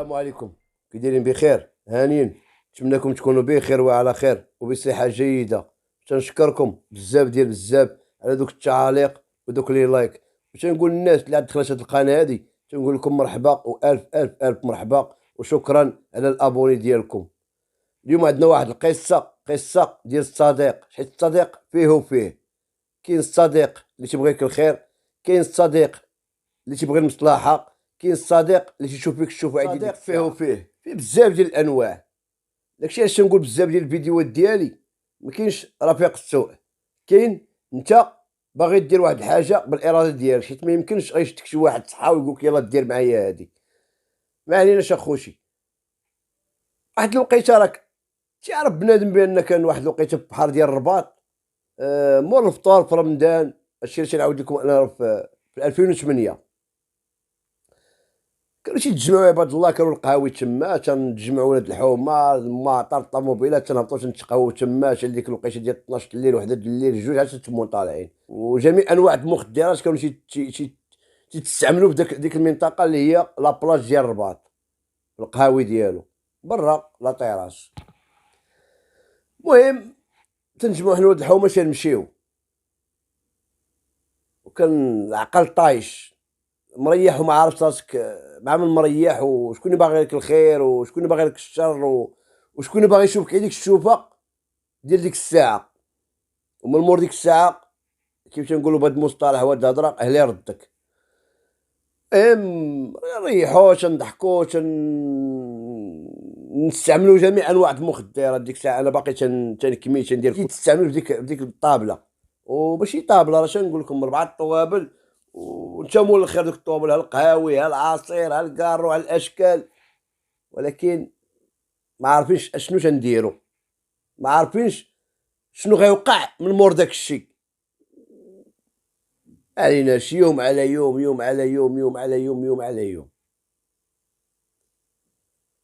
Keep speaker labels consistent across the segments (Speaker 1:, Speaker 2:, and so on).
Speaker 1: السلام عليكم. كي دايرين؟ بخير؟ هانيين؟ نتمنىكم تكونوا بخير وعلى خير وبصحة جيدة. تنشكركم بزاف ديال بزاف على دوك التعاليق ودوك لي لايك. تنقول للناس اللي عاد دخلت هاد القناة هادي، تنقول لكم مرحبا والف الف الف مرحبا وشكرا على الابوني ديالكم. اليوم عندنا واحد القصة ديال الصديق، حيت الصديق فيه وفيه. كاين الصديق اللي تيبغيك الخير، كاين الصديق اللي تيبغي المصلحة، كاين الصديق اللي تيشوف فيك الشوفة عادي. صديق فيه وفيه، فيه بزاف ديال الانواع. داكشي علاش تنقول بزاف ديال الفيديوهات ديالي ما كاينش رفيق السوء. كاين انت باغي دير واحد الحاجه بالاراده ديالك، حيت ما يمكنش غيشتك شي واحد صحاوي يقولك يلاه دير معايا هادي. ما عليناش اخوشي. واحد الوقيته راك تعرف بنادم بان كان واحد الوقيته في البحر ديال الرباط، مور الفطور في رمضان. هادشي اللي تنعاود لكم انا في 2008 كانوا تيتجمعوا عباد الله، كانوا القهاوي تما تنجمعوا ولاد الحومه الماطر الطوموبيلات، تنهبطوا تنتقهوا تما حتى ديك الوقيته ديال 12 الليل وحده الليل جوج عاد تمون طالعين. وجميع انواع المخدرات كانوا تيتستعملوا في ديك المنطقه اللي هي لابلاج ديال الرباط، القهاوي ديالو برا لا طيراس. المهم تنجمعوا حنا ولاد الحومه تنمشيو، وكان العقل طايش مريح وما عارفش راسك مع من مريح، وشكون اللي باغي لك الخير وشكون اللي باغي لك الشر وشكون اللي باغي يشوفك هذيك الشوفه ديال ديك الساعه. ومن مور ديك الساعه كيف تنقولوا بهذا المصطلح وهاد الهضره اهلي ردك. نريحو تنضحكو نستعملوا جميع انواع المخدرات. ديك الساعه انا باقي تنكمي تندير تستعمل في ديك الطابله، وماشي طابله راه شنقول لكم 4 طوابل، وانت مول الخير دوك الطوابل، ها القهاوي ها العصير ها الكارو ها الاشكال. ولكن ما عارفينش اشنو تنديرو، ما عارفينش شنو غيوقع من مور داك الشيء. عليناش يوم على يوم، يوم على يوم، يوم على يوم، يوم على يوم.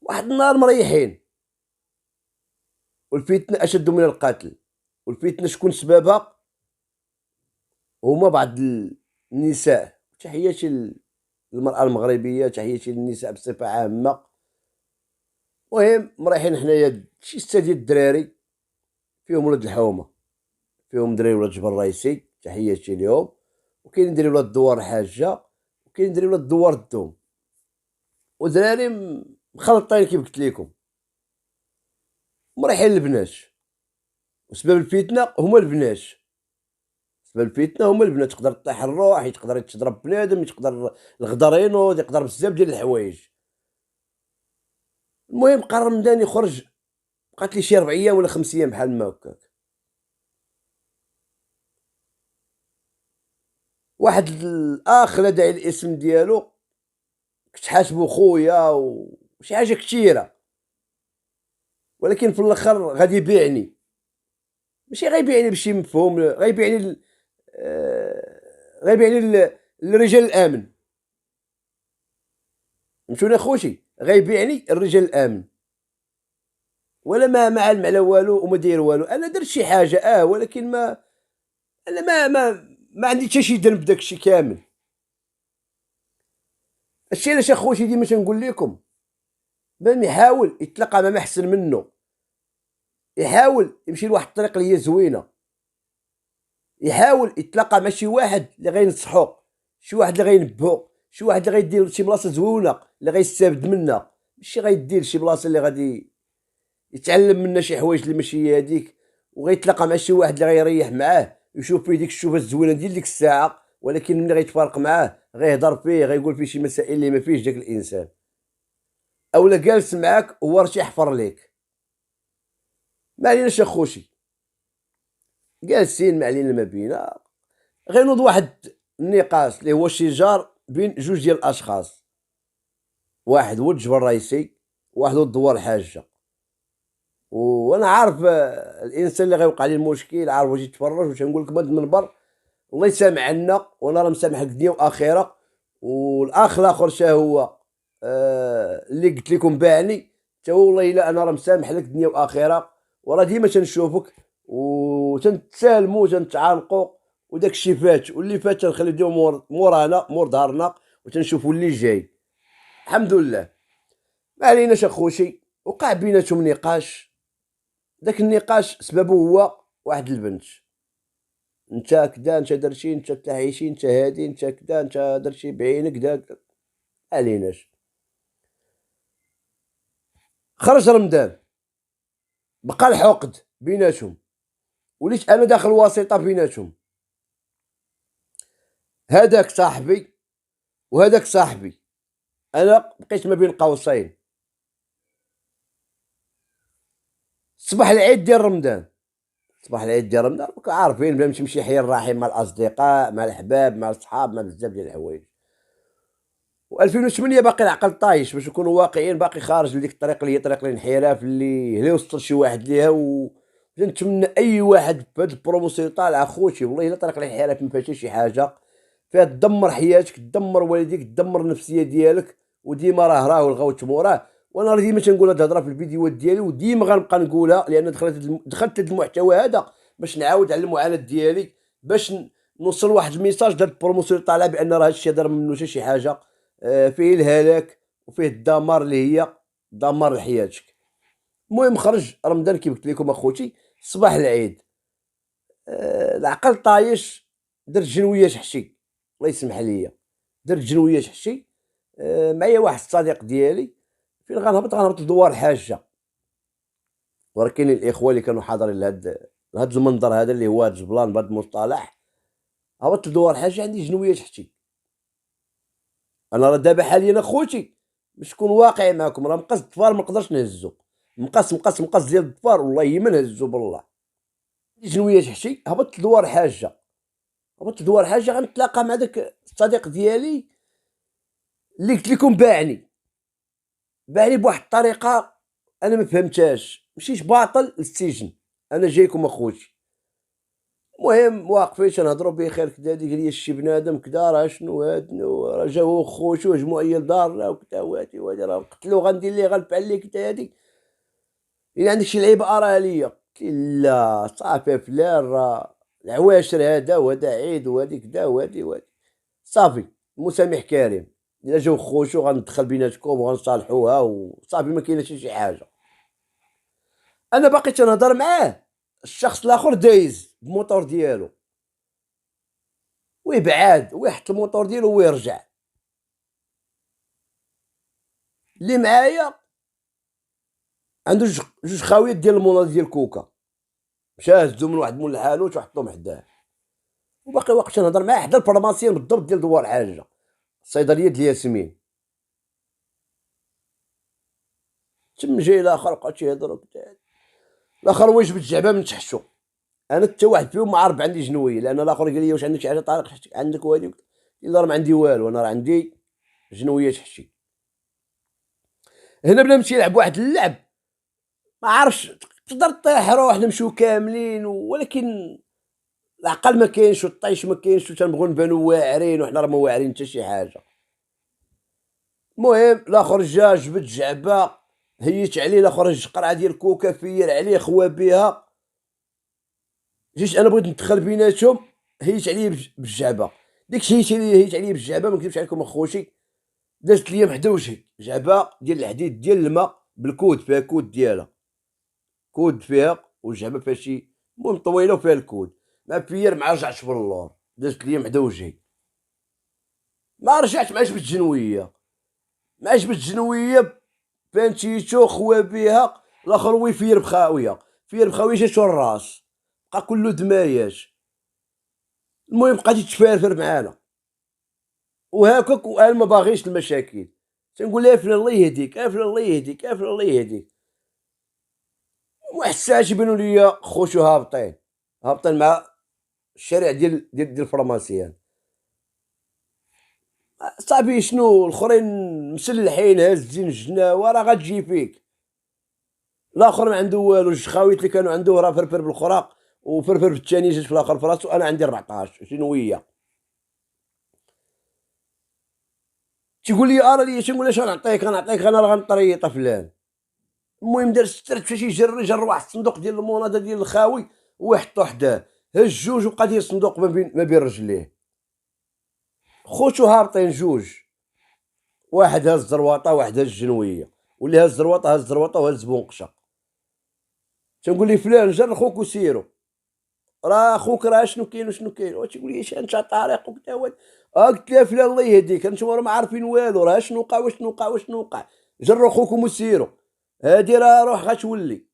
Speaker 1: واحد النهار مريحين، والفتنه اشد من القتل. والفتنه شكون سببها؟ هما بعض النساء. تحياتي للمرأة المغربية، تحياتي للنساء بصفة عامة. المهم مريحين حنايا شي 6 ديال الدراري، فيهم ولاد الحومة، فيهم دراري ولاد جبل الرئيسي، تحياتي ليهم. وكاين دراري ولاد الدوار الحاجة، وكاين دراري ولاد الدوار الدوم، ودراري مخلطين كيف قلت لكم. مريحين البنات، وسبب الفتنة هما البنات. سبب الفتنة هما البنات. تقدر طيح الروح، تقدر تضرب بنادم، تقدر الغدر ينوض، يقدر بزاف ديال الحوايج. المهم قرر رمضان يخرج، بقات لي شي 4 ايام ولا 5 ايام بحال ما هكاك. واحد الاخ لا داعي الاسم ديالو، كنت حاسبو خويا وشي حاجه كثيره، ولكن في الاخر غادي يبيعني. ماشي غيبيعني بشي مفهوم، غيبيعني غيبيعني للرجال الامن. فهمتوني اخوتي؟ غيبيعني الرجال الامن، ولا ما علم على والو وما داير والو. انا درت شي حاجه ولكن انا ما عندي حتى شي ذنب بداك الشيء كامل. الشيء علاش اخوتي ديما تنقول لكم بان يحاول يتلقى مع ما احسن منه، يحاول يمشي لواحد الطريق اللي هي زوينه، يحاول يتلاقى مع شي واحد اللي غينصحو، شي واحد اللي غينبهو، شي واحد اللي غيدير شي بلاصه زوينه اللي غيستافد منها، ماشي غيدير شي بلاصه اللي غادي يتعلم منها شي حوايج اللي ماشي هي هذيك. وغيتلاقى مع شي واحد اللي غيريح معاه، يشوف فيه ديك الشوفه الزوينه ديال ديك الساعه، ولكن ملي غيتفارق معاه غيهضر فيه، غيقول فيه شي مسائل اللي ما فيهش داك الانسان. اولا جالس معاك هو راه تيحفر ليك. ما عليناش اخوشي، جالسين ما علينا ما بينا، غينوض واحد النقاش اللي هو شجار بين جوج ديال الاشخاص، واحد ولد جبل الرئيسي، واحد ولد دوار الحاجه. وانا عارف الانسان اللي غيوقع عليه المشكل، عارف واش يتفرج. واش نقول لكم هذا المنبر الله يسامح عنا، وانا راه مسامحك دنيا واخره. والاخ الاخر شا هو اللي قلت لكم باعني، حتى هو والله الا انا راه مسامح لك دنيا واخره، وراه ديما تنشوفك وتنتسالموا وتنتعانقوا، وداك الشيء فات، واللي فات تنخليو ديما مورانا مور ظهرنا، وتنشوفوا اللي جاي. الحمد لله. ما عليناش اخوتي. وقع بيناتهم نقاش، داك النقاش سببه هو واحد البنت، انت كدا، انت درتي، انت تلاحيتي، انت هادي، انت كدا، انت درتي بعينك داك. ما عليناش. خرج رمضان، بقى الحقد بيناتهم، وليت انا داخل وسيطه بيناتهم. هذاك صاحبي وهذاك صاحبي، انا بقيت ما بين قوسين. صباح العيد ديال رمضان، صباح العيد ديال رمضان راك عارفين، بلا ما تمشي حي الرحيم مع الاصدقاء مع الاحباب مع الصحاب مع بزاف ديال الحوايج. و2008 باقي العقل طايش، باش نكونوا واقعيين، باقي خارج لديك الطريق اللي هي طريق الانحراف، اللي وصل شي واحد ليها. نتمنى اي واحد في هذا البروموسيون طالع اخوتي، والله الا طريق الانحراف ما فيها شي حاجه فيها تدمر حياتك، تدمر والديك، تدمر النفسيه ديالك. وديما راه الغوت موراه. وانا ديما تنقول هاد الهضره في الفيديوهات ديالي، وديما غنبقى نقولها، لان دخلت هاد المحتوى هذا باش نعاود على المعاناه ديالي، باش نوصل واحد الميساج ديال البروموسيون طالع بان راه هادشي هذا ما منوش شي حاجه. فيه الهلاك وفيه الدمار اللي هي دمار لحياتك. المهم خرج رمضان كيف قلت لكم اخوتي، صباح العيد العقل طايش. درت جنويه شحشي، الله يسمح ليا، درت جنويه شحشي. معايا واحد الصديق ديالي، فين غنهبط لدوار الحاجه. ولكن الاخوه اللي كانوا حاضرين لهاد المنظر هذا اللي هو هاد الجبلان بهاد المصطلح، هبطت لدوار الحاجه عندي جنويه شحشي. انا راه دابا حاليا اخوتي باش نكون واقعي معكم، راه مقاس الظفار ما نقدرش نهزو. مقاس ديال الظفار والله ما نهزو بالله. جنويه شحشي، هبطت لدوار حاجه. غنتلاقى مع داك الصديق ديالي اللي قلت لكم باعني بواحد الطريقه انا ما فهمتهاش. مشيت باطل للسجن، انا جايكم اخوتي. المهم واقفين تنهضروا بخير كدا، ديك لي شي بنادم كدا، راه شنو هاد، راه جاو خوتو وهجموا عليا لدارنا وكدا، وهادي راه نقتلو، غندير ليه، غنفعل ليه كدا. هادي الا عندك شي لعيبه اراه ليا. قلت لا صافي فلان، راه العواشر هذا وهذا عيد وهادي كدا وهادي صافي. المسامح كريم، الا جاو خوتو غندخل بيناتكم وغنصالحوها وصافي، ما كاينه شي حاجه. انا باقي تنهضر معاه، الشخص الاخر دايز بموطور ديالو ويبعاد ويحط الموطور ديالو ويرجع. اللي معايا عنده جوج خاويات ديال المونات ديال كوكا، مشى هزو من واحد مول الحانوت وحطهم حداه. وباقي واقف تنهضر معاه حدا الفرماسيان بالضبط ديال دوار الحاجه، الصيدليه ديال ياسمين. تم جاي الاخر بقى تيهضر وبتاع، الاخر هو جبد الجعبه من تحشو. انا حتى واحد فيهم ما عارف عندي جنويه، لان الاخر قال لي واش عندك شي حاجه طارق عندك وهادي. قلت له راه ما عندي والو، انا راه عندي جنويه تحشي. هنا بلا نمشي نلعب واحد اللعب، ما عرفش، تقدر طيح روح نمشيو كاملين، ولكن العقل ما كاينش والطيش ما كاينش، وتنبغيو نبانو واعرين وحنا راه ما واعرين حتى شي حاجه. المهم الاخر جا جبد جعبه، هيت عليه، الاخر جبد قرعه ديال كوكا فير عليه، خوا بها. جيت انا بغيت ندخل بيناتهم، هيت عليه بالجعبه. داكشي هيت عليه بالجعبه، ما نكذبش عليكم اخوتي، دازت ليا محدا وجهي جعبه ديال الحديد ديال الماء بالكود، فيها كود ديالها، كود فيها والجعبه فيها شي، المهم طويله وفيها الكود. ما فير ما رجعتش باللور، دازت ليا محدا وجهي، ما رجعت، ما عجبت الجنويه، ما عجبت الجنويه. فانتيتو خوا بها، الاخر هو يفير بخاويه، جاتو الراس، بقى كله دمايات. المهم بقات تفارفر معانا وهاكاك، وانا ما باغيش المشاكل. تنقول لها فلان الله يهديك، فلان الله يهديك، فلان الله يهديك. واحد الساعه تيبانوا ليا خوتو هابطين مع الشارع ديال الفرماسيان. صافي شنو الاخرين مسلحين هازين الجناوه، راه غتجي فيك. الاخر ما عنده والو، جوج خاويت اللي كانوا عنده راه فرفر بالخراق وفرفر بالثاني، جات في الاخر في راسو. انا عندي 14 شنو هي. تيقول لي ارى لي، تنقول له اش غنعطيك انا راه غنطريط فلان. المهم دار سترت فاش جر واحد الصندوق ديال الموناضه ديال الخاوي ويحطو حداه، هز جوج وبقى داير الصندوق ما بين رجليه. خوتو هابطين جوج، واحد هز الزرواطه واحد هز الجنويه، واللي هز الزروطه هز الزروطه وهز بونقشه. تنقول لي فلان جر خوك وسيرو، راه خوك راه شنو كاين وشنو كاين، تيقول لي اش انت طريق وكذا قلت له فلان الله يهديك انتوما راه ما عارفين والو، راه شنو وقع وشنو وقع وشنو وقع، جروا خوكم وسيروا، هادي راه روح غتولي.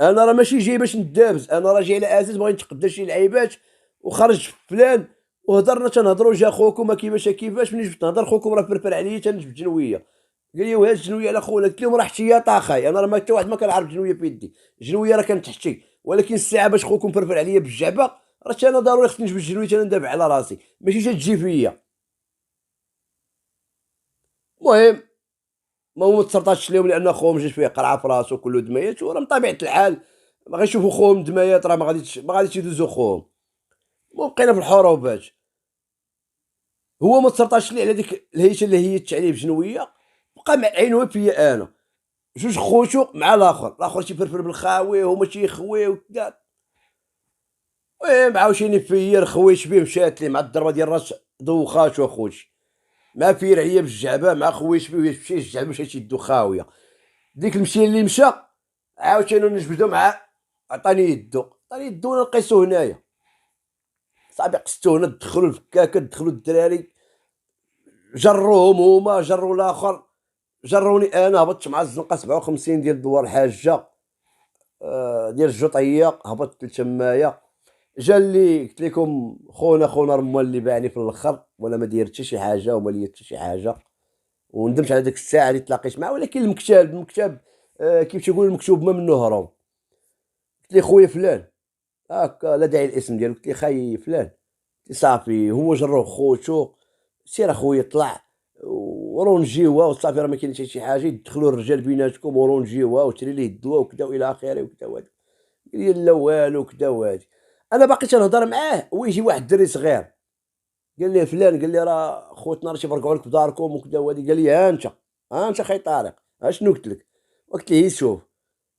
Speaker 1: انا راه ماشي جاي باش ندابز، انا راه جاي على اساس بغيت نتقدى شي لعيبات وخرج فلان وهضرنا تنهضروا جا خوكم ما كيفاش كيفاش، ملي جبت نهضر خوكم راه فرفر عليا تنجبد جنويه. قال لي وهاد الجنويه على خونا، قلت لهم راه حتى هي طاخاي، انا راه ما حتى واحد ما كنعرف جنويه في يدي، جنويه راه كانت تحتي، ولكن الساعه باش خوكم فرفر عليا بالجعبه راه انا ضروري خصني نجبد جنويه ندافع على راسي، ماشي تجي فيا. المهم ما هو متسرطاش ليهم لان خوهم جات فيه قرعه في راسو كله دميات، وراه من طبيعه الحال ما غيشوفوا خوهم دميات راه ما غاديش يدوزوا خوهم. المهم بقينا في الحروبات، هو ما تسرطاش ليه على ديك الهيشه اللي هي التعليم جنويه، بقى عينه فيا انا، جوج خوتو مع الاخر تيفرفر بالخاوي وهما تيخويو وكذا. المهم عاوتاني فير خويت بيه مشات ليه مع الضربه ديال الراس دوخاتو اخوتي، مع فير هي بالجعبه مع خويت بيه مشى الجعبه مشات يدو خاويه. ديك المشي اللي مشى عاوتاني نجبدو مع عطاني يدو نقيسو هنايا صاحبي، قصتو هنا دخلوا الفكاكه دخلوا الدراري جروهم هما جروا الاخر جروني انا، هبطت مع الزنقه 57 ديال دوار الحاجه ديال الجوطيه، هبطت لتمايا. جا اللي قلت لكم خونا رمال اللي باعني في الاخر، وانا ما داير حتى شي حاجه وما ليا حتى شي حاجه، وندمت على ديك الساعه اللي تلاقيت معاه، ولكن المكتب كيف تيقول المكتوب ما منه هرب. قلت لي خويا فلان هاكا لا داعي الاسم ديالو، قلت لي خاي فلان، صافي هو جروه خوتو، سير اخويا طلع وراه نجيوها وصافي راه ما كاين حتى شي حاجه، يدخلوا الرجال بيناتكم وراه نجيوها وتري ليه الدواء وكذا والى اخره وكذا وهذا. قال لي لا والو كذا وهادي. انا باقي تنهضر معاه ويجي واحد الدري صغير قال لي فلان، قال لي راه خوتنا راه تيبرقعوا لك في داركم وكذا وهادي. قال لي ها انت خاي طارق اشنو قلت لك؟ قلت ليه شوف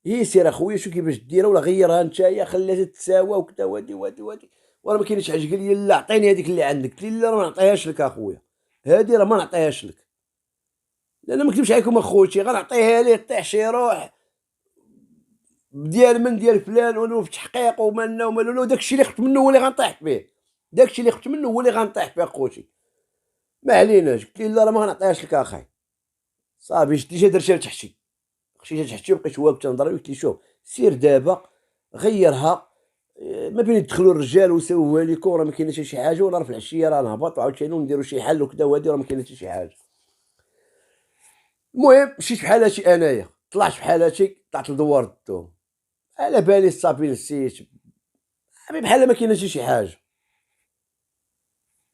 Speaker 1: هي سير اخويا شوف كيفاش ديرها ولا غيرها نتايا خليها تتساوى وكذا وهادي وهادي وهادي، وراه ما كاينش حاجه. قال لي لا عطيني هذيك اللي عندك، قلت لي لا راه ما نعطيهاش لك اخويا، هادي راه ما نعطيهاش لك، لان ما نكذبش عليكم اخوتي غنعطيها ليه طيح شي روح ديال فلان ولو في تحقيق ومالنا ومالو، داكشي اللي خفت منه هو اللي غنطيح به، داكشي اللي خفت منه هو اللي غنطيح به اخوتي، ما عليناش. قلت لي لا راه ما غنعطيهاش لك اخاي. صافي شدي جا درتها لتحتي، خشيت تحتي وبقيت واقف تنضرب. قلت لي شوف سير دابا غيرها، ما بين يدخلوا الرجال ويساووها لكم راه ما كاين حتى شي حاجه، ولا في العشيه راه نهبط وعاوتاني نديروا شي حل وكذا وهادي راه ما كاين حتى شي حاجه. المهم مشيت بحال هادشي انايا، طلعت بحال هادشي طلعت لدوار الدوم، على بالي صافي نسيت بحال ما كاين حتى شي حاجه.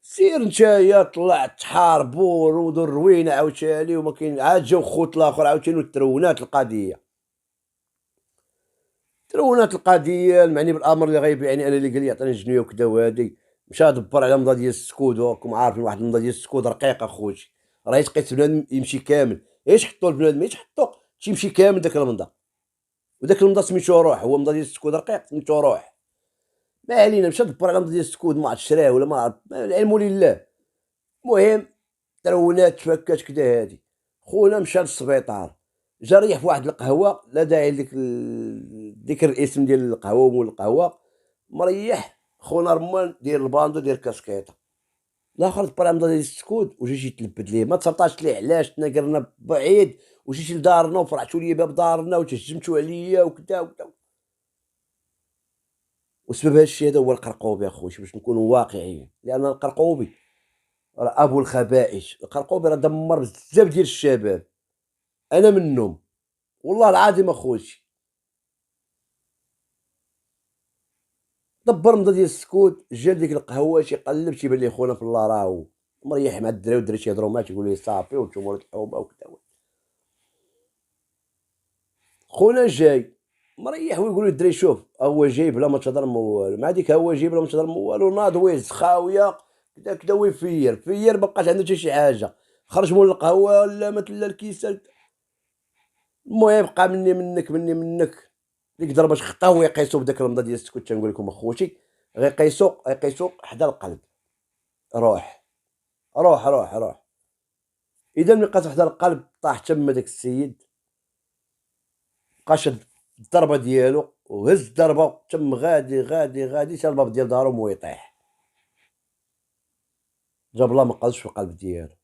Speaker 1: سير نتايا طلعت تحاربوا رودوا الروينه عاوتاني وما كاين، عاد جاو خوت الاخر عاوتاني وترونات القضيه، ترونات القضيه المعني بالامر اللي غايب يعني انا اللي قال لي يعطيني جنيه وكذا وهادي. مشى دبر على مضى ديال السكود، وراكم عارفين واحد المضى ديال السكود رقيق اخوتي، راه تقيت بنادم يمشي كامل، ايش حطوا البنادم ايش حطوا تيمشي كامل داك المضى، وداك المضى سميتو روح، هو مضى ديال السكود رقيق سميتو روح. ما علينا مشى دبر على مضى ديال السكود ما عرفت شراه ولا ما عرفت العلم لله. المهم ترونات تفكات كدا هادي، خونا مشى للسبيطار، جا ريح في واحد القهوه لا داعي لذكر ذكر الاسم ديال القهوه ومول القهوه، مريح خونا رمان داير الباندو داير كاسكيطه، الاخر دبر ديال السكود وجيت يتلبد ليه ما تسلطاش ليه علاش تناقرنا بعيد وجيت لدارنا وفرعتوا لي باب دارنا وتهجمتوا عليا وكذا وكذا. وسبب هذا الشيء هذا هو القرقوبي اخويا باش نكونوا واقعيين، لان القرقوبي راه ابو الخبائث، القرقوبي راه دمر بزاف ديال الشباب، انا منهم والله العظيم اخوتي. دبر مضى ديال السكوت جا لديك القهوه تيقلب تيبان ليه خونا في الله راهو مريح مع الدراري والدراري تيهضروا معاه تيقول ليه صافي وانتم ولاد الحومه وكذا. خونا جاي مريح ويقول للدراري شوف هو جاي بلا ما تهضر ما والو، مع ديك هو جاي بلا ما تهضر ما والو، ناض ويهز خاويه كدا كدا ويفير ما بقاش عنده حتى شي حاجه، خرج مول القهوه لا مات لا الكيسه. المهم بقى مني منك ديك ضربه خطاو يقيسوا بداك المضى ديال السكوت تنقول لكم اخوتي، غيقيسوا حدا القلب، روح روح روح روح. اذا ملي لقات وحده القلب طاح تما داك السيد، بقى شد الضربه ديالو وهز الضربه تم غادي غادي غادي حتى الباب ديال دارهم ويطيح، جاب الله ما قادش في القلب ديالو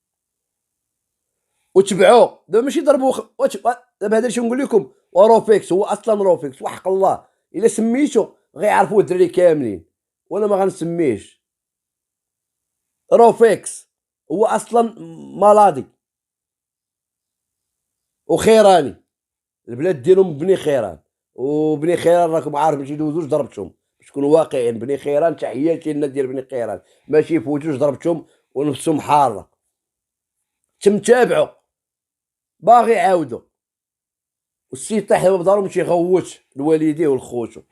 Speaker 1: وتبعوه. دابا ماشي ضربوه دابا هذا شنو نقول لكم، وروفيكس هو اصلا روفيكس وحق الله الا سميتو غيعرفوه الدراري كاملين، وانا ما غنسميهش. روفيكس هو اصلا مالادي وخيراني، البلاد ديالهم بني خيران، وبني خيران راكم عارف ماشي دوزوش ضربتهم باش نكونوا واقعيين. بني خيران تحياتي للناس ديال بني خيران، ماشي فوتوش ضربتهم ونفسهم حاره. تم تابعوا باغي يعاودوا، والسيد طاح دابا بدارو مشي يغوت لوالديه ولخوتو.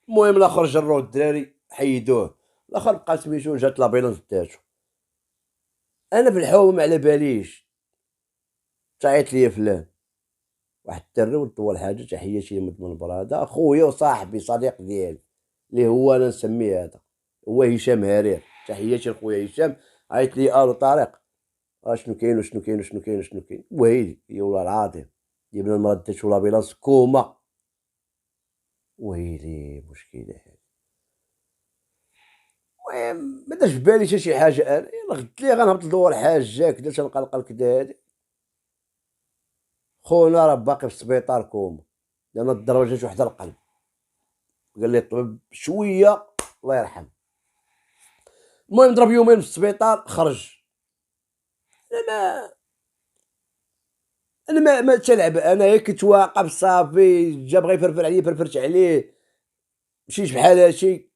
Speaker 1: المهم الاخر جروه الدراري حيدوه، الاخر بقى سميتو جات لابيلونس داتو. انا في الحومه ما على باليش، تعيط ليا فلان واحد الدري وطول حاجه، تحياتي لمدمن براده خويا وصاحبي صديق ديالي اللي هو انا نسميه هذا هو هشام هرير، تحياتي لخويا هشام. عيط لي الو طارق شنو كاين وشنو كاين وشنو كاين وشنو كاين، ويلي يا ولاد العظيم جبنا المرض داتو لابيلانس كوما، ويلي مشكله هذه. المهم ما داش في بالي حتى شي حاجه، انا يلاه قلت ليه غنهبط ندور حاجه كدا تنقلقل كدا هادي. خونا راه باقي في السبيطار كوما، لان الضربه جات وحده القلب. قال لي الطبيب شويه الله يرحم. المهم ضرب يومين في السبيطار خرج. انا ما تلعب، انا هيك كنت واقف صافي، جا بغا يفرفر عليا فرفرت عليه، مشيت بحال هادشي.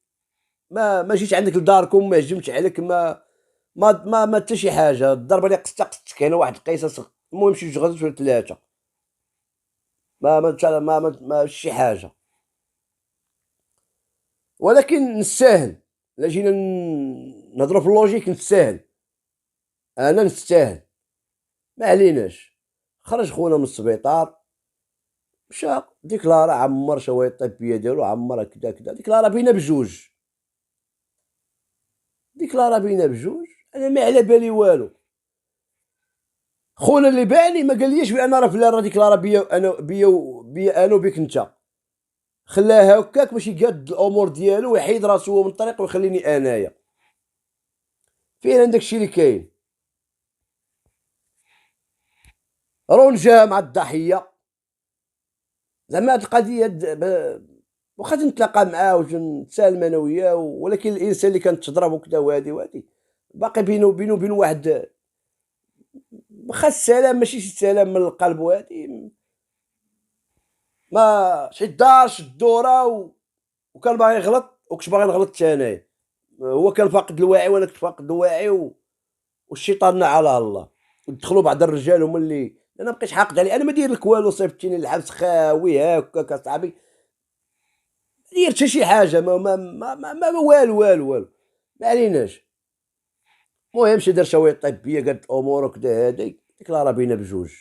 Speaker 1: ما جيتش عندك لداركم، ما هجمتش عليك، ما حتى شي حاجه. الضربه اللي قصتك انا واحد القصص. المهم شي جوج غزوات ولا ثلاثه، ما شي حاجه. ولكن نستاهل، الا جينا نهضروا في اللوجيك نستاهل، انا نستاهل، ما عليناش. خرج خونا من السبيطار، مشى ديكلارا، عمر شوايه الطبيه ديالو، عمر كدا كدا، ديكلارا بينا بجوج، ديكلارا بينا بجوج. انا ما على بالي والو. خونا اللي باعني ما قاليش بان راه فلان راه ديكلارا بيا انا، بيا انا وبيك انت، خلاها هكاك باش يقاد الامور ديالو ويحيد راسو هو من الطريق ويخليني انايا. فين داك الشيء اللي كاين. رون جا مع الضحيه، زعما هاد القضيه واخا تنتلاقى معاه ونتسالم انا وياه، ولكن الانسان اللي كانت تضرب وكذا وهادي باقي بينه وبين واحد، واخا السلام ماشي شي سلام من القلب وهادي، ما شد دار شد دوره وكان باغي يغلط وكنت باغي نغلط حتى انايا. هو كان فاقد الوعي وانا كنت فاقد الوعي والشيطان على الله. ودخلوا بعض الرجال هما اللي انا مابقيتش حاقد عليه، انا ما داير لك والو، صيفطتيني للحبس خاوي هكاك اصاحبي، ما دير حتى شي حاجه، ما والو ما عليناش. المهم شي دار شويه طبيه قالت الامور وكذا هادي، ديكلارا بينا بجوج،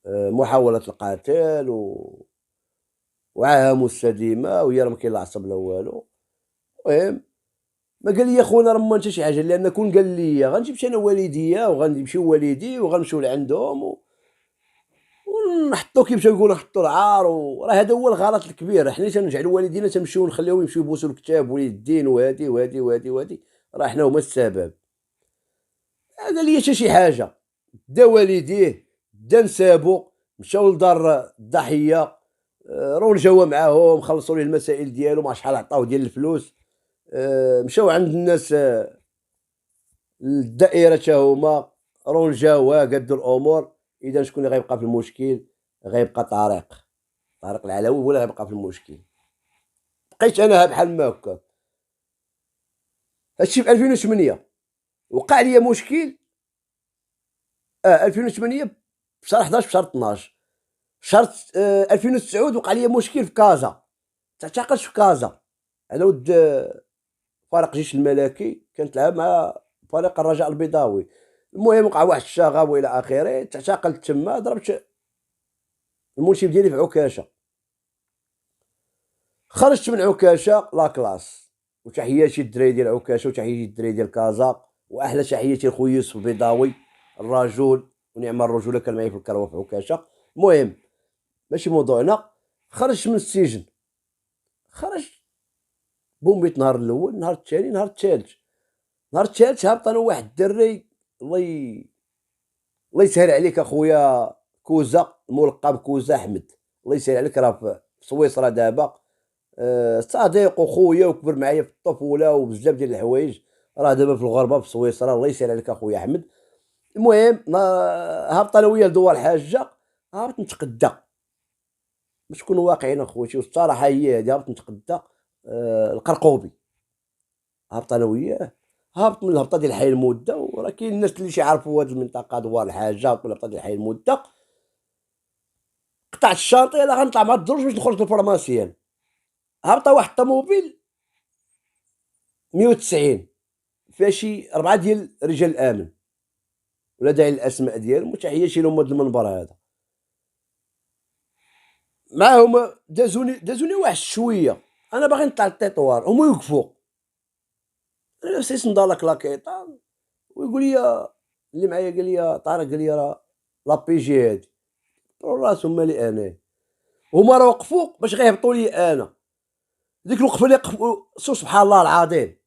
Speaker 1: محاوله القتل وعاهه مستديمه، وهي راه ما كاين لا عصب لا والو. المهم ما قال لي خونا راه ما انت شي حاجه، لان كون قال لي غنجيب انا والديا وغنمشيو والدي وغنمشيو لعندهم ونحطو كيف يقولوا نحطو العار، وراه هذا هو الغلط الكبير. حنا تنجعلوا والدينا تنمشيو نخليوهم يمشيو يبوسوا الكتاب ولي الدين وهادي وهادي وهادي وهادي، راه حنا هما السبب. قال لي حتى شي حاجه، دا والديه دا نسابو، مشاو لدار الضحيه، راه جاوا معاهم خلصوا ليه المسائل ديالو، ما شحال عطاوه ديال الفلوس، مشاو عند الناس الدائره حتى هما رون جاوا قادوا الامور. اذا شكون اللي غيبقى في المشكل؟ غيبقى طارق العلوي هو اللي غيبقى في المشكل. بقيت انا بحال ما هكا. هادشي في 2008 وقع لي مشكل، 2008 في شهر 11 في شهر 12 شهر 2009 وقع لي مشكل في كازا، تعتقلت في كازا على ود فريق الجيش الملكي، كانت تلعب مع فريق الرجاء البيضاوي. المهم وقع واحد الشغب والى اخره، تعتقلت تما، ضربت المنشب ديالي في عكاشه، خرجت من عكاشه لا كلاس. وتحياتي الدراري ديال عكاشه وتحياتي الدراري ديال كازا، واحلى تحياتي لخويا يوسف البيضاوي الرجل ونعم الرجل كان معايا في الكروه في عكاشه. المهم ماشي موضوعنا. خرج من السجن، خرج بومبيت نهار الاول، نهار الثاني، نهار الثالث. نهار الثالث هبط انا واحد الدري، الله يسهل عليك اخويا، كوزا الملقب كوزا احمد، الله يسهل عليك، راه في سويسرا دابا. صديق وخويا وكبر معايا في الطفوله وبزاف ديال الحوايج، راه دابا في الغربه في سويسرا، الله يسهل عليك اخويا احمد. المهم هبط انا وياه لدوار الحاجه، هبط نتقدى باش نكونوا واقعيين اخوتي، والصراحه هي هادي، هبط نتقدى القرقوبي. هبط انا وياه، هابط من الهبطه ديال حي المده، وراه كاين الناس اللي يعرفوا هاد المنطقه دوار الحاجه، هابط من الهبطه ديال حي المده، قطعت الشانطي يلاه غنطلع مع الدروج باش نخرج للفرماسيان. هابطه واحد الطوموبيل 190 فيها شي 4 ديال رجال الامن، ولا داعي للاسماء ديالهم، وتحياتي لهم هاد المنبر هذا. معاهم دازوني واحد شويه، انا باغي نطلع للتيطوار، هما يوقفوا، انا لابس نضال كلاكيطه، ويقول لي اللي معايا، قال لي طارق، قال لي راه لابيجي هادي، راسهم مالي انا، هما راه وقفوا باش غيهبطوا لي انا. ديك الوقفه اللي وقفوا، سبحان الله العظيم،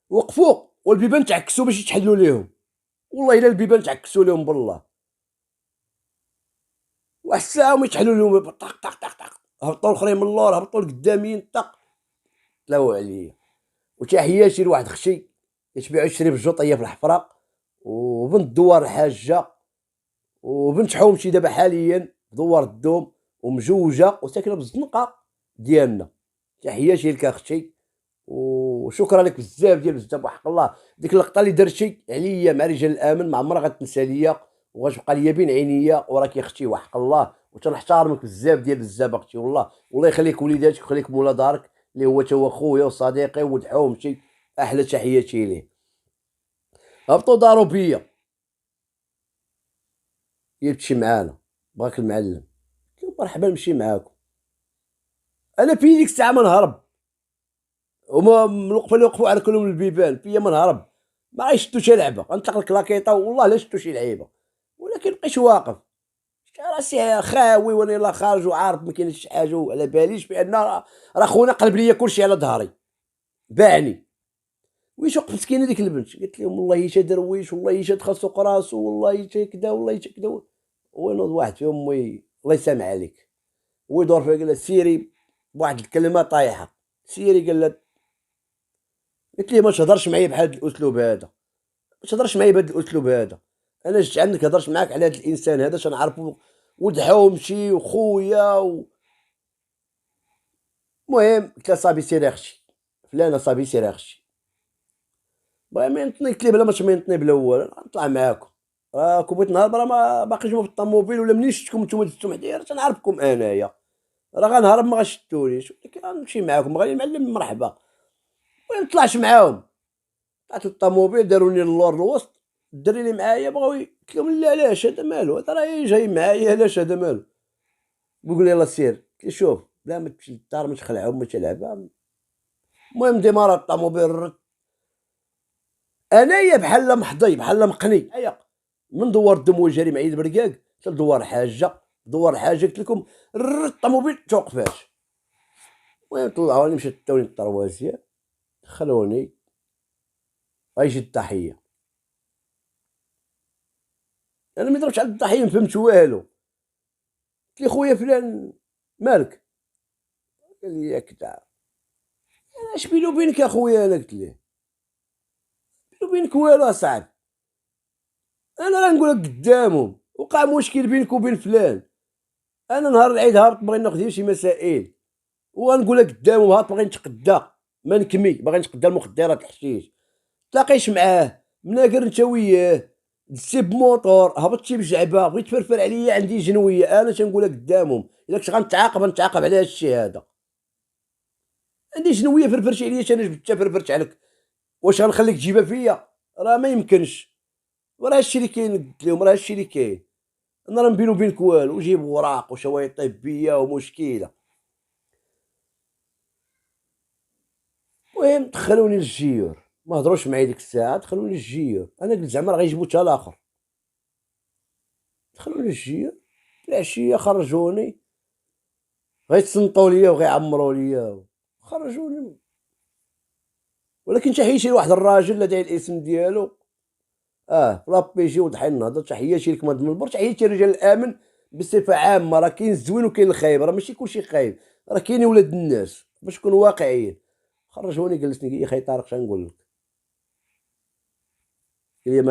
Speaker 1: وقفوا والبيبان تعكسوا باش يتحلوا ليهم، والله الا البيبان تعكسوا لهم بالله، واحد الساعه وما يتحلوا لهم، طق طق طق طق، هبطوا الاخرين من اللور، هبطوا القدامين، طق تلاو عليا. وتحياتي لواحد خشي كتبيعو يشري بالجوطيه في الحفره، وبنت دوار الحاجه، وبنت حومتي دابا حاليا في دوار الدوم، ومجوجه وساكنه بالزنقه ديالنا. تحياتي لك اختي، وشكرا لك بزاف ديال بزاف، وحق الله ديك اللقطه اللي درتي عليا مع رجال الامن ما عمرها غتنسى ليا، وغتبقى ليا بين عينيا، وراكي اختي وحق الله، وتنحترمك بزاف ديال بزاف اختي، والله والله يخليك وليداتك ويخليك مولا دارك اللي هو تا هو خويا وصديقي وولد حومتي، احلى تحياتي ليه. هبطوا داروا بيا، هي تمشي معانا، بغاك المعلم، قلت له مرحبا نمشي معاكم. انا في ديك الساعه ما نهرب، هما من الوقفه اللي وقفوا على كلهم البيبان فيا ما نهرب، ما غيشدو شي لعبه، غنطلق الكلاكيطه والله لا شدو شي لعيبه، ولكن بقيت واقف، شفت راسي خاوي وانا يلاه خارج وعارف ما كاينش شي حاجه، وعلى باليش بان راه خونا قلب ليا كلشي على ظهري، باعني. ويش وقفت مسكينه ديك البنت، قالت لهم والله تا درويش، والله تا تخسق راسو، والله تا كدا، والله تا كدا، ونوض واحد فيهم الله يسامح عليك، ويدور فيها قال لها سيري بواحد الكلمه طايحه، سيري، قال لها، قلت ليه ما تهضرش معايا بهذا الاسلوب هذا، ما تهضرش معايا بهذا الاسلوب هذا، انا جيت عندك هضرت معاك على هذا الانسان هذا تنعرفو، ولد حومتي وخويا المهم قلت لها صافي سيري اختي فلانه، صافي سيري اختي، بغا ما ينطني، قلت ليه بلا ما تمينطني بالاول نطلع معاكم، راكم بغيت نهار راه ما باقيش في الطوموبيل، ولا منين شفتكم نتوما دزتو حدايا تنعرفكم انايا، راه غنهرب ما غشدونيش، ولكن غنمشي معاكم، غادي المعلم مرحبا. المهم طلعت معاهم، طلعت للطوموبيل، داروني للور الوسط، الدري اللي معايا بغاو قلت لهم لا علاش هذا مالو، هذا راه جاي معايا علاش هذا مالو، بيقول لي يلاه سير، قلت له شوف بلا ما تمشي للدار ما تخلعهم ما تلعبها. المهم ديمارات الطوموبيل، انايا بحال محظي بحال مقني ايا، من دوار الدم وجاري معايا البرقاق حتى لدوار الحاجه، دوار الحاجه قلت لكم الطوموبيل توقفاش. المهم طلعوني مشيت داوني للطروازيه، دخلوني، غيجي الضحيه، انا ما ضربتش على الضحيه ما فهمت والو، قلت لي خويا فلان مالك، قال لي ياك انا اش بيني وبينك يا خويا، انا قلت ليه بيني وبينك والو اصاحبي، انا راه نقول لك قدامهم وقع مشكل بينك وبين فلان، انا نهار العيد هابط باغي ناخذ غير شي مسائل، وغنقول لك قدامهم هابط باغي نتقدى، ما نكمي باغي نتقدى المخدرات الحشيش، تلاقيش معاه مناقر انت وياه، دزتي بموطور، هبطتي بجعبه، بغيت تفرفر عليا عندي جنويه، انا تنقولها قدامهم، الا كنت غنتعاقب نتعاقب على هذا الشيء هذا، عندي جنويه فرفرتي عليا انا جبتها فرفرت عليك، واش غنخليك تجيبها فيا، راه ما يمكنش، وراه هادشي اللي كاين، قلت لهم راه هادشي اللي كاين، انا راه بيني وبينك والو، وجيب وراق وشوايط طبيه ومشكله. المهم دخلوني للجيور، ما هضروش معايا ديك الساعه، دخلوني للجيور، انا قلت زعما راه غيجيبو حتى الاخر، دخلوني الجيه، العشيه خرجوني، غيتصنتوا ليا وغيعمروا ليا، خرجوني. ولكن تحياتي لواحد الراجل لا داعي الاسم ديالو، في لابيجي وضحي النهضه، تحياتي لك مهند المنبر، تحياتي للرجال الامن بصفه عامه. راه كاين الزوين وكاين الخايب، راه ماشي كلشي خايب، راه كاينين ولاد الناس باش نكونوا واقعيين. خرجوني جلسني قال لي خي طارق اش نقول لك، قال لي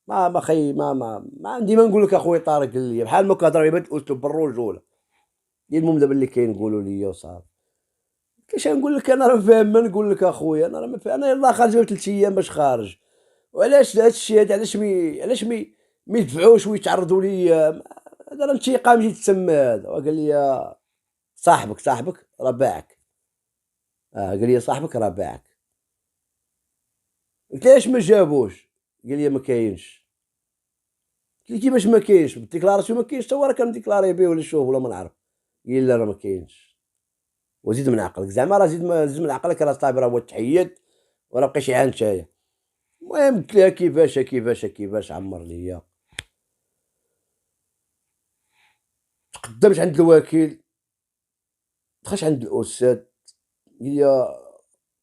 Speaker 1: ما خي ما عندي ما نقول لك اخويا طارق، قال لي بحال ما كهضر بهذا الاسلوب بالرجوله. قال المهم دابا اللي كاين قولوا لي وصافي. كاش نقول لك انا راه فاهم، ما نقول لك اخويا انا راه ما فاهم، انا يلاه خارج 3 ايام باش خارج. وعلاش هاد الشيء هذا، علاش مي يدفعوش ويتعرضوا ليا؟ هذا راه انتقام جيت تسمى هذا. وقال لي صاحبك راه باعك. قال لي صاحبك راه باعك. قلت له علاش ما جابوش؟ قال لي ما كاينش. قلت له كيفاش ما كاينش؟ بالديكلاراسيون ما كاينش، حتى هو راه كنديكلاري به ولا شوف ولا ما نعرف. قال لي لا راه ما كاينش. وزيد من عقلك زعما، راه زيد من عقلك، راه صاحبي راه هو التحيد وراه بقيتش عا نتايا. المهم قلت لها كيفاش عمر ليا. تقدمت عند الوكيل، دخلت عند الاستاذ، قال لي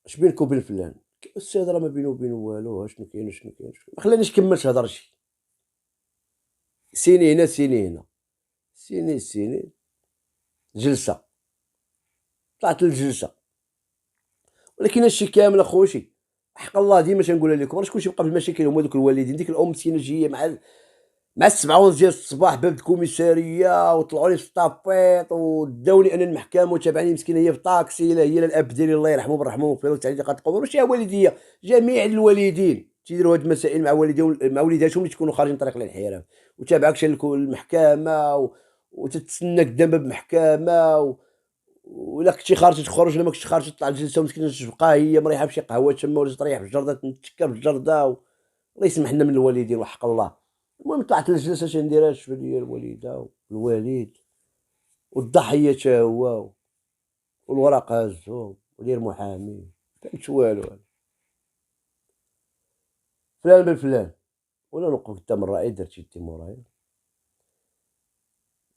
Speaker 1: اش بينك وبين فلان؟ قلت له الاستاذ راه ما بينه وبينه والو، شنو كاين وشنو كاين، ما خلانيش كملت هضرتي. سيني هنا سيني هنا، سيني جلسه، طلعت للجلسه. ولكن هادشي كامل اخوتي حق الله ديما تنقولها لكم، راه شكون تيبقى بالمشاكل هما دوك الوالدين. ديك الام مسكينه جايه مع 7 ديال الصباح باب الكوميساريه، وطلعوا لي في الطابيط وداوني انا المحكمه، وتابعني مسكينه هي في طاكسي، لا هي لا الاب ديالي الله يرحمه بالرحمه والمغفره والتعليق قد ماشي والديه، جميع الوالدين تيديروا هاد المسائل مع والديهم مع وليداتهم اللي تكونوا خارجين طريق الانحراف. وتابعك المحكمه وتتسنى قدام باب المحكمه ولا كنتي خارج تخرج، ولا ما كنتش خارج تطلع الجلسه، ومسكينه تبقى هي مريحه بشي قهوه تما، ولا تريح في الجرده تتكا في الجرده الله يسمح لنا من الوالدين وحق الله. المهم طلعت للجلسه اش ندير، شفت لي الوالده والوالد والضحيه تا هو، والورق هازهم ودير محامي، فهمت والو أنا. فلان بن فلان، وانا نوقف قدام الرائد درت يدي مورايا،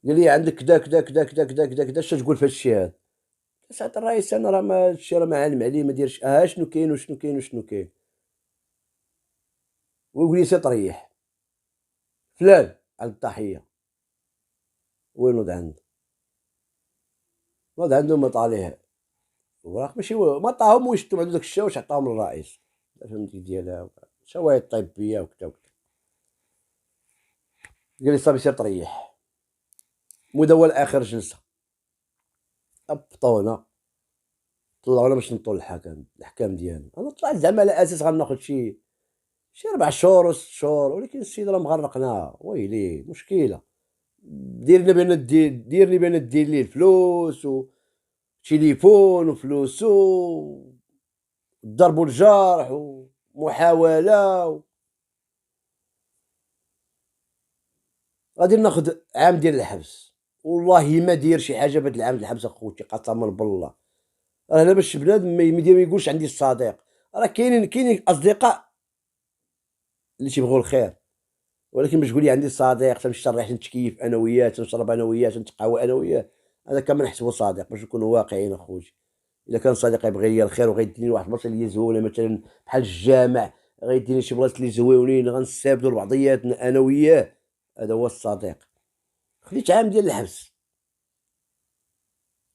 Speaker 1: قال لي عندك كدا كدا كدا كدا كدا كدا كدا، اش تقول في هادشي هذا؟ سعادة الرئيس انا راه ما هادشي راه ما عالم عليه ما ديرش، شنو كاين وشنو كاين وشنو كاين. ويقول لي سي طريح فلان على الضحيه، وين نوض عنده؟ نوض عنده ما طاليه الوراق، ماشي هو ما عطاهم، ويشدوا عنده داك الشا واش عطاهم للرئيس، فهمتي ديالها شواهد طبيه وكذا وكذا. قال لي صافي سير طريح. مداول اخر جلسه، هبطونا طلعونا باش نطول الحكام ديالنا. انا طلعت زعما على اساس غناخد شي 4 شهور و 6 شهور، ولكن السيد راه مغرقنا، ويلي مشكله. ديرني بان دير ليه الفلوس وتليفون وفلوسو، ضرب الجرح ومحاوله غادي ناخد عام ديال الحبس. والله ما داير شي حاجه بهاد العام ديال الحبس اخوتي قسما بالله. راه لا باش بنادم ما يقولش عندي الصديق، راه كاينين اصدقاء اللي تيبغوا الخير، ولكن باش تقول لي عندي صديق تنمشي نريح نتكيف انا وياه، تنشرب انا وياه، تنتقهوى انا وياه، هذا كان نحسبو صديق. باش نكونوا واقعيين اخوتي، الا كان صديق يبغي ليا الخير وغيديني لواحد البلاصه اللي هي زوينه مثلا بحال الجامع، غيديني شي بلاصه اللي زويونين غنستافدوا لبعضياتنا انا وياه، هذا هو الصديق. خديت عام ديال الحبس،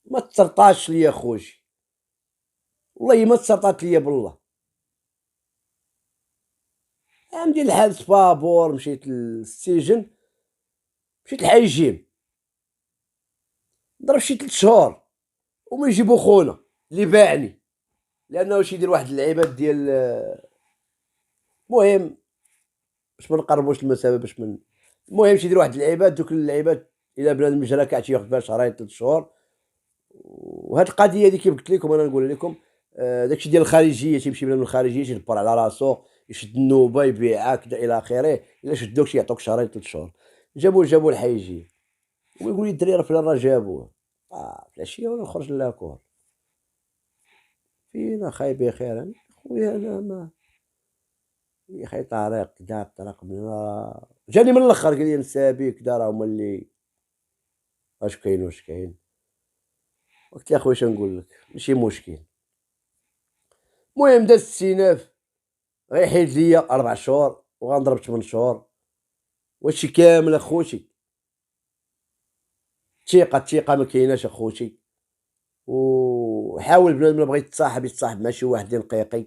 Speaker 1: ما تسرطاش ليا خوتي، والله ما تسرطات ليا بالله. عام ديال الحبس بابور، مشيت للسجن، مشيت لحيجيم، ضرب شي 3 شهور، وما يجيبو خونا اللي باعني، لانه واش يدير واحد اللعيبات ديال المهم باش ما نقربوش المسافه باش من المهم يدير واحد اللعيبات، دوك اللعيبات الا بنادم جرا كاع تياخذ فيها شهرين 3 شهور. وهاد القضيه هذه كيف قلت لكم انا نقولها لكم، داكشي ديال الخارجيه تيمشي بنادم الخارجيه تيدبر على راسو، يشد النوبه يبيعها كذا الى اخره، الا شدوك تيعطوك شهرين 3 شهور. جابوه الحيجي، ويقول لي الدري راه فلان راه جابوه، في العشيه وانا نخرج لاكور فينا خايبين خير. خويا انا يا اخي طريق كدا الطريق جاني من الاخر قال لي نسابي كدا راه هما اللي واش كاين واش كاين. قلت له اخويا اش نقول لك ماشي مشكل. المهم داز السيناف غيحيد ليا 4 شهور وغنضرب 8 شهور. وهادشي كامل اخوتي الثقة ما كايناش اخوتي. وحاول بنادم الا بغى يتصاحب مع شي واحد اللي نقيقي،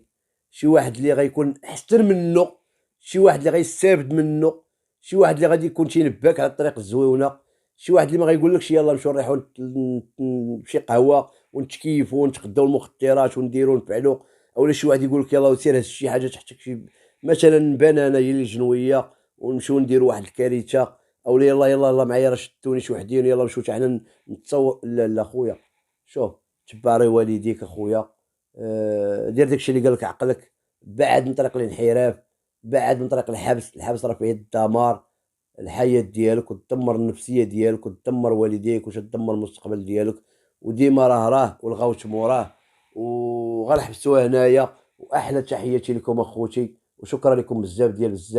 Speaker 1: شي واحد اللي غيكون احسن منه، شي واحد اللي غيستافد منه، شي واحد اللي غادي يكون تينبهك على الطريق الزوينه، شي واحد اللي ما غيقولكش يلاه نمشيو نريحو شي قهوه ونتكيفو ونتغداو المخدرات ونديرو ونفعلو، اولا شي واحد يقولك يلاه سير هز شي حاجه تحتك شي مثلا بنانه هي اللي جنويه ونمشيو نديرو واحد الكارثه، اولا يلاه معايا راه شدوني شي وحدين يلاه نمشيو حتى حنا نتصور. لا لا خويا شوف تباري والديك اخويا. دير داكشي اللي قالك عقلك، بعد من طريق الانحراف، بعد من طريق الحبس راه فيه الدمار، الحياة ديالك وتدمر النفسية ديالك وتدمر والديك وتدمر المستقبل ديالك. وديما راه والغوت موراه. وغنحبسوها هنايا، واحلى تحياتي لكم اخوتي وشكرا لكم بزاف ديال بزاف.